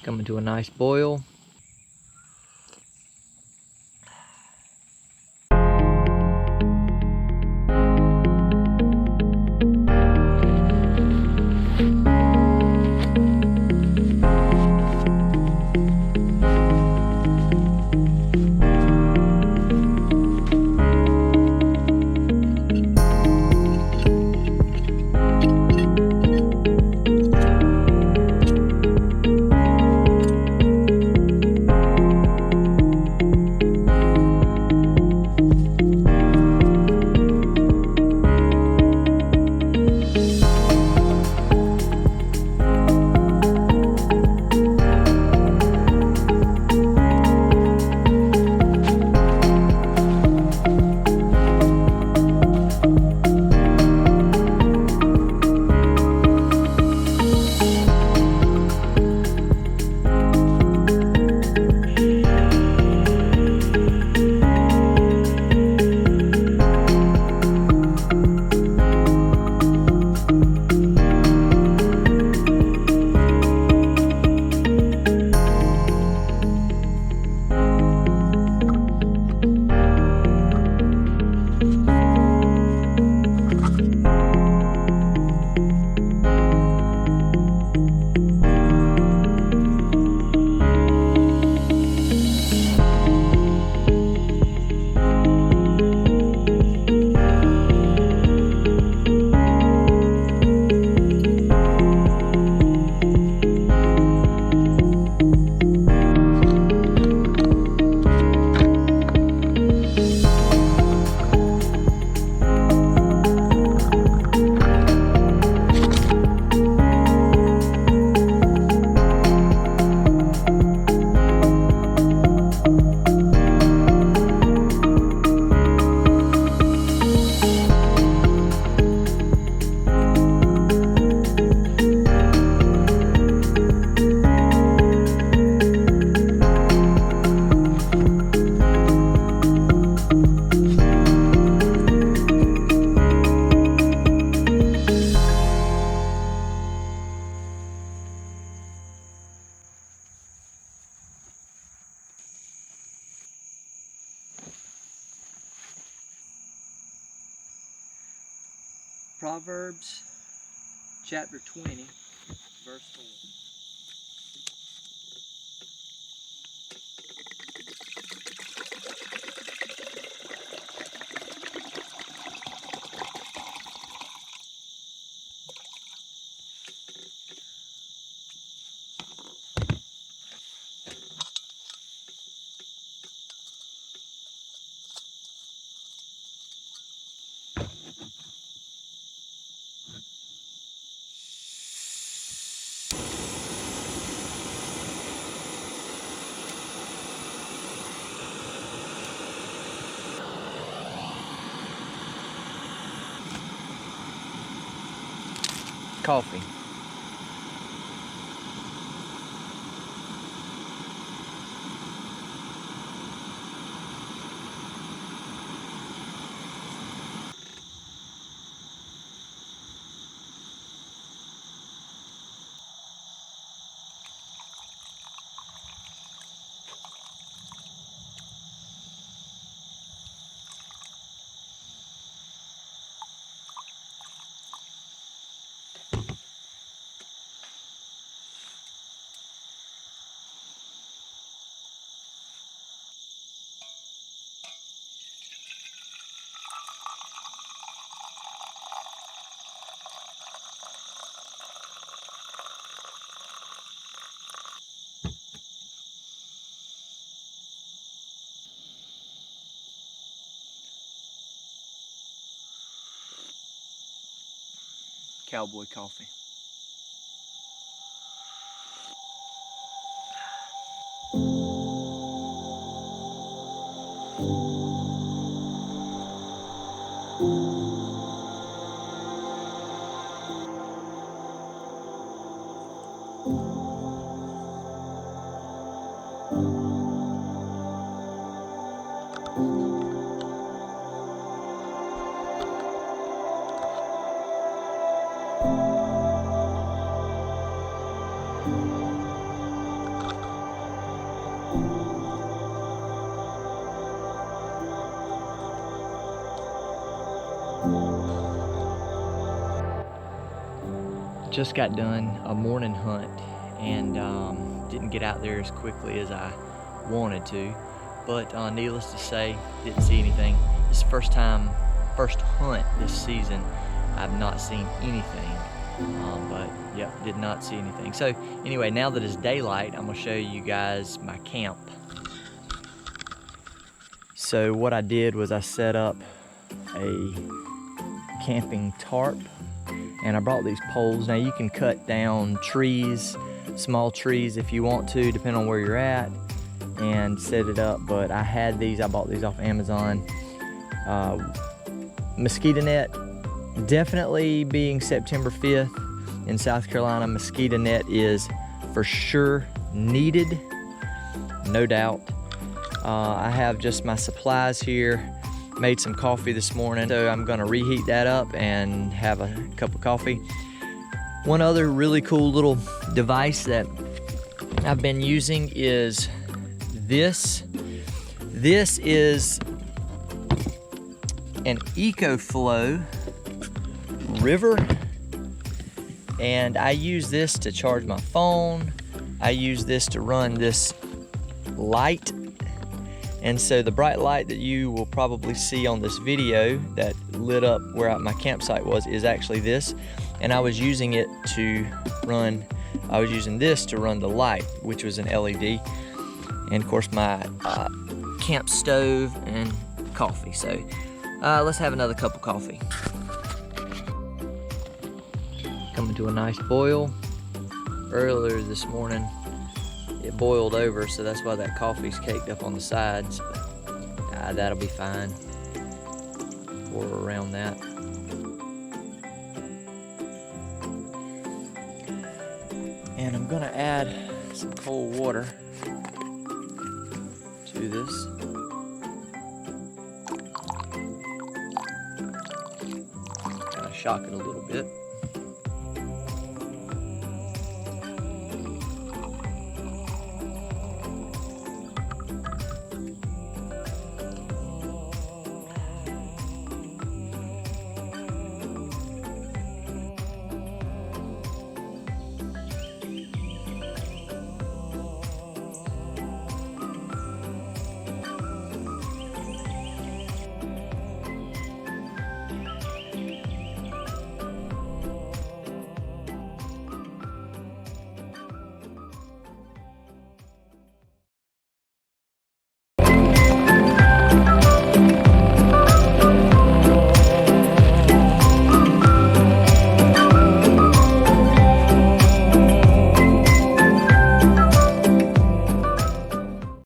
Coming to a nice boil. Proverbs chapter 20, verse 4. Coffee. Cowboy coffee. just got done a morning hunt and didn't get out there as quickly as I wanted to, but needless to say, didn't see anything. This is the first hunt this season I've not seen anything, but yep, did not see anything. So anyway, now that it's daylight, I'm gonna show you guys my camp. So what I did was I set up a camping tarp, and I brought these poles. Now you can cut down trees, small trees if you want to, depending on where you're at, and set it up. But I had these, I bought these off Amazon. Mosquito net, definitely being September 5th in South Carolina, mosquito net is for sure needed, no doubt. I have just my supplies here. Made some coffee this morning, so I'm gonna reheat that up and have a cup of coffee. One other really cool little device that I've been using is this. This is an Ecoflow River, and I use this to charge my phone. I use this to run this light. And so the bright light that you will probably see on this video that lit up where my campsite was is actually this. And I was using this to run the light, which was an LED. And of course my camp stove and coffee. So let's have another cup of coffee. Coming to a nice boil. Earlier this morning, it boiled over, so that's why that coffee's caked up on the sides, but that'll be fine. Pour around that. And I'm gonna add some cold water to this. Kind of shock it a little bit.